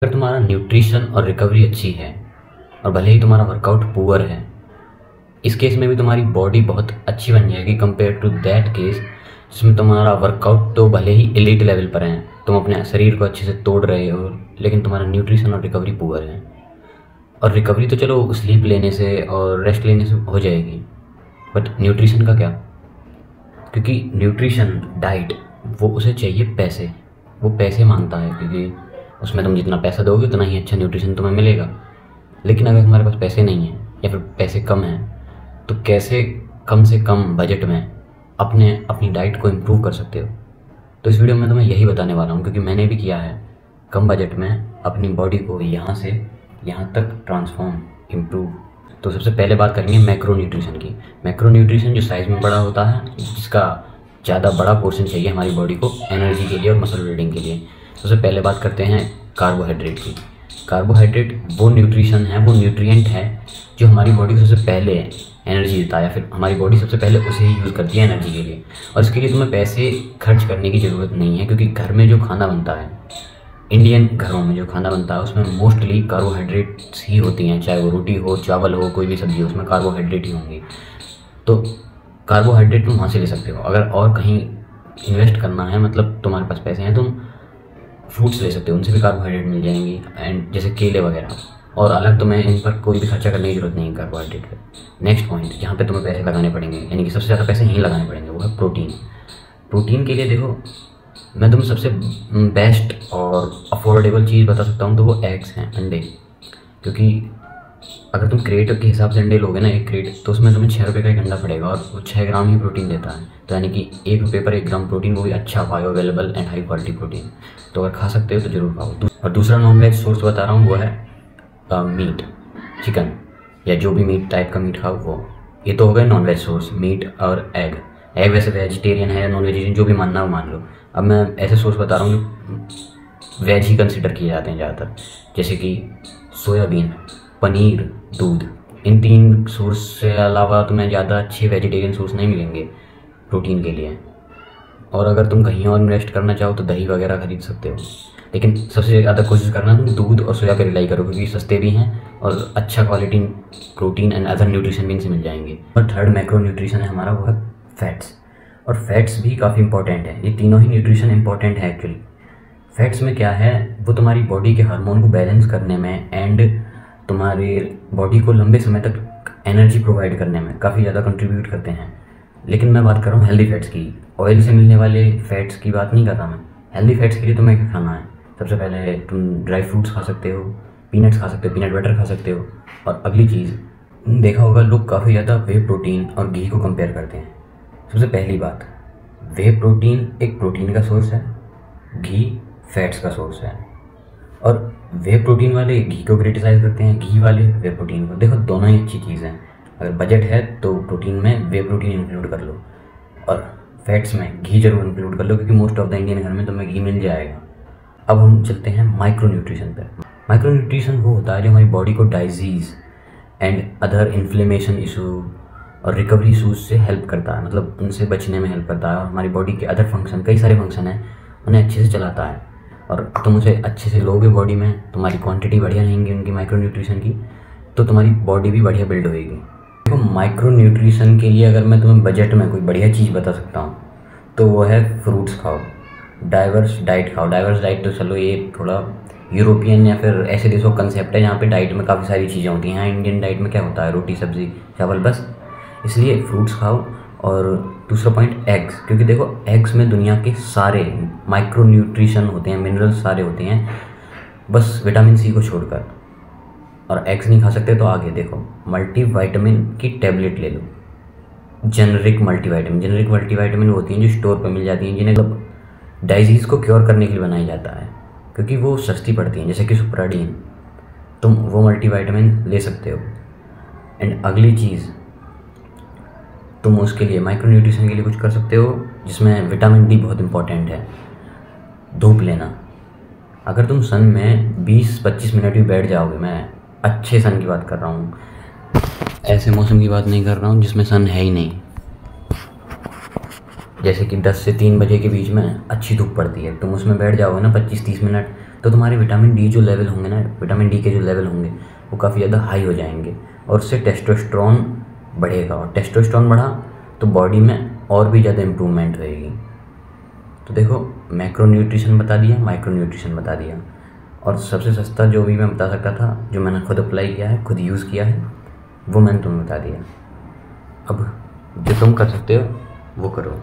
अगर तुम्हारा न्यूट्रिशन और रिकवरी अच्छी है और भले ही तुम्हारा वर्कआउट पुअर है, इस केस में भी तुम्हारी बॉडी बहुत अच्छी बन जाएगी कंपेयर टू दैट केस जिसमें तुम्हारा वर्कआउट तो भले ही एलीट लेवल पर है, तुम अपने शरीर को अच्छे से तोड़ रहे हो, लेकिन तुम्हारा न्यूट्रिशन और रिकवरी पुअर है। और रिकवरी तो चलो स्लीप लेने से और रेस्ट लेने से हो जाएगी, बट न्यूट्रिशन का क्या? क्योंकि न्यूट्रिशन डाइट वो उसे चाहिए पैसे, वो पैसे मांगता है, क्योंकि उसमें तुम जितना पैसा दोगे उतना ही अच्छा न्यूट्रिशन तुम्हें मिलेगा। लेकिन अगर हमारे पास पैसे नहीं हैं या फिर पैसे कम हैं, तो कैसे कम से कम बजट में अपनी डाइट को इम्प्रूव कर सकते हो? तो इस वीडियो में तुम्हें यही बताने वाला हूँ, क्योंकि मैंने भी किया है कम बजट में अपनी बॉडी को यहाँ से यहाँ तक ट्रांसफॉर्म इम्प्रूव। तो सबसे पहले बात करेंगे मैक्रो न्यूट्रिशन की। मैक्रो न्यूट्रिशन जो साइज़ में बड़ा होता है, जिसका ज़्यादा बड़ा पोर्शन चाहिए हमारी बॉडी को एनर्जी के लिए और मसल बिल्डिंग के लिए। सबसे पहले बात करते हैं कार्बोहाइड्रेट की। कार्बोहाइड्रेट वो न्यूट्रिशन है, वो न्यूट्रिएंट है जो हमारी बॉडी को सबसे पहले एनर्जी देता है, या फिर हमारी बॉडी सबसे पहले उसे ही यूज़ करती है एनर्जी के लिए। और इसके लिए तुम्हें पैसे खर्च करने की ज़रूरत नहीं है, क्योंकि घर में जो खाना बनता है, इंडियन घरों में जो खाना बनता है, उसमें मोस्टली कार्बोहाइड्रेट्स ही होती हैं। चाहे वो रोटी हो, चावल हो, कोई भी सब्ज़ी हो, उसमें कार्बोहाइड्रेट ही होंगी। तो कार्बोहाइड्रेट तुम वहाँ से ले सकते हो। अगर और कहीं इन्वेस्ट करना है, मतलब तुम्हारे पास पैसे हैं, तुम फ्रूट्स ले सकते हो, उनसे भी कार्बोहाइड्रेट मिल जाएंगी, एंड जैसे केले वगैरह। और अलग तुम्हें इन पर कोई भी खर्चा करने की जरूरत नहीं है कार्बोहाइड्रेट पे। नेक्स्ट पॉइंट जहाँ पे तुम्हें पैसे लगाने पड़ेंगे, यानी कि सबसे ज़्यादा पैसे यहीं लगाने पड़ेंगे, वो है प्रोटीन। प्रोटीन के लिए देखो, मैं तुम्हें सबसे बेस्ट और अफोर्डेबल चीज़ बता सकता हूँ, तो वो एग्स हैं, अंडे। क्योंकि अगर तुम क्रेट के हिसाब से अंडे लोगे ना, एक क्रेट, तो उसमें तुम्हें 6 रुपये का एक अंडा पड़ेगा, और वो 6 ग्राम ही प्रोटीन देता है। तो यानी कि 1 रुपये पर 1 ग्राम प्रोटीन, वो भी अच्छा bio available and high quality protein. तो अगर खा सकते हो तो जरूर खाओ। और दूसरा नॉन वेज सोर्स बता रहा हूँ, वो है मीट, चिकन या जो भी मीट टाइप का मीट खाओ वो। ये तो हो गए नॉन वेज सोर्स, मीट और एग। एग वैसे वेजिटेरियन है या नॉन वेजिटेरियन, जो भी मानना हो मान लो। अब मैं ऐसे सोर्स बता रहा हूँ जो वेज ही कंसिडर किए जाते हैं ज़्यादातर, जैसे कि सोयाबीन, पनीर, दूध। इन 3 सोर्स से अलावा तुम्हें ज़्यादा अच्छे वेजिटेरियन सोर्स नहीं मिलेंगे प्रोटीन के लिए। और अगर तुम कहीं और इन्वेस्ट करना चाहो तो दही वगैरह खरीद सकते हो, लेकिन सबसे ज़्यादा कोशिश करना तुम दूध और सोया पर रिलाई करो, क्योंकि सस्ते भी हैं और अच्छा quality protein and other nutrition भी इनसे मिल जाएंगे। और थर्ड मैक्रो न्यूट्रिशन है हमारा, वो है फैट्स। और फैट्स भी काफ़ी इंपॉर्टेंट है। ये तीनों ही न्यूट्रिशन इंपॉर्टेंट है एक्चुअली। फैट्स में क्या है, वो तुम्हारी बॉडी के हार्मोन को बैलेंस करने में एंड तुम्हारी बॉडी को लंबे समय तक एनर्जी प्रोवाइड करने में काफ़ी ज़्यादा कंट्रीब्यूट करते हैं। लेकिन मैं बात कर रहा हूँ हेल्दी फैट्स की, ऑयल से मिलने वाले फैट्स की बात नहीं कर रहा मैं। हेल्दी फैट्स के लिए तुम्हें क्या खाना है? सबसे पहले तुम ड्राई फ्रूट्स खा सकते हो, पीनट्स खा सकते हो, पीनट बटर खा सकते हो। और अगली चीज़, देखा होगा लोग काफ़ी ज़्यादा वे प्रोटीन और घी को कंपेयर करते हैं। सबसे पहली बात, वे प्रोटीन एक प्रोटीन का सोर्स है, घी फैट्स का सोर्स है। और वे प्रोटीन वाले घी को क्रिटिसाइज़ करते हैं, घी वाले वे प्रोटीन को। देखो दोनों ही अच्छी चीज़ हैं। अगर बजट है तो प्रोटीन में वे प्रोटीन इंक्लूड कर लो, और फैट्स में घी जरूर इंक्लूड कर लो, क्योंकि मोस्ट ऑफ द इंडियन घर में तुम्हें घी मिल जाएगा। अब हम चलते हैं माइक्रो न्यूट्रिशन पर। माइक्रो न्यूट्रिशन वो होता है जो हमारी बॉडी को डाइजीज़ एंड अदर इन्फ्लेमेशन इशू और रिकवरी इशूज़ से हेल्प करता है, मतलब उनसे बचने में हेल्प करता है। और हमारी बॉडी के अदर फंक्शन, कई सारे फंक्शन हैं, उन्हें अच्छे से चलाता है। और तुम उसे अच्छे से लोगे बॉडी में, तुम्हारी क्वांटिटी बढ़िया रहेंगी उनकी माइक्रो न्यूट्रिशन की, तो तुम्हारी बॉडी भी बढ़िया बिल्ड होएगी। देखो माइक्रो न्यूट्रिशन के लिए अगर मैं तुम्हें बजट में कोई बढ़िया चीज़ बता सकता हूँ, तो वो है फ्रूट्स खाओ, डाइवर्स डाइट खाओ। डाइवर्स डाइट तो चलो ये थोड़ा यूरोपियन या फिर ऐसे देशों का कंसेप्ट है, जहाँ पे डाइट में काफ़ी सारी चीज़ें होती हैं। यहाँ इंडियन डाइट में क्या होता है, रोटी सब्ज़ी चावल बस। इसलिए फ्रूट्स खाओ। और दूसरा पॉइंट एग्स, क्योंकि देखो एग्स में दुनिया के सारे माइक्रो न्यूट्रिशन होते हैं, मिनरल्स सारे होते हैं, बस विटामिन सी को छोड़कर। और एग्स नहीं खा सकते तो आगे देखो, मल्टीविटामिन की टैबलेट ले लो, जेनरिक मल्टीविटामिन। जेनरिक मल्टीविटामिन होती हैं जो स्टोर पर मिल जाती हैं, जिन्हें मतलब डाइजीज़ को क्योर करने के लिए बनाया जाता है, क्योंकि वो सस्ती पड़ती हैं, जैसे कि सुप्राडीन। तुम वो मल्टीविटामिन ले सकते हो। एंड अगली चीज़, तुम उसके लिए माइक्रो न्यूट्रिशन के लिए कुछ कर सकते हो, जिसमें विटामिन डी बहुत इंपॉर्टेंट है। धूप लेना। अगर तुम सन में 20-25 मिनट भी बैठ जाओगे, मैं अच्छे सन की बात कर रहा हूँ, ऐसे मौसम की बात नहीं कर रहा हूँ जिसमें सन है ही नहीं, जैसे कि 10 से 3 बजे के बीच में अच्छी धूप पड़ती है, तुम उसमें बैठ जाओगे ना 25-30 मिनट, तो तुम्हारे विटामिन डी जो लेवल होंगे ना, विटामिन डी के जो लेवल होंगे वो काफ़ी ज़्यादा हाई हो जाएंगे और उससे टेस्टोस्टेरोन बढ़ेगा, और टेस्टोस्टेरोन बढ़ा तो बॉडी में और भी ज़्यादा इम्प्रूवमेंट होएगी। तो देखो, मैक्रो न्यूट्रिशन बता दिया, माइक्रो न्यूट्रिशन बता दिया, और सबसे सस्ता जो भी मैं बता सकता था, जो मैंने खुद अप्लाई किया है, खुद यूज़ किया है, वो मैंने तुम्हें बता दिया। अब जो तुम कर सकते हो वो करो।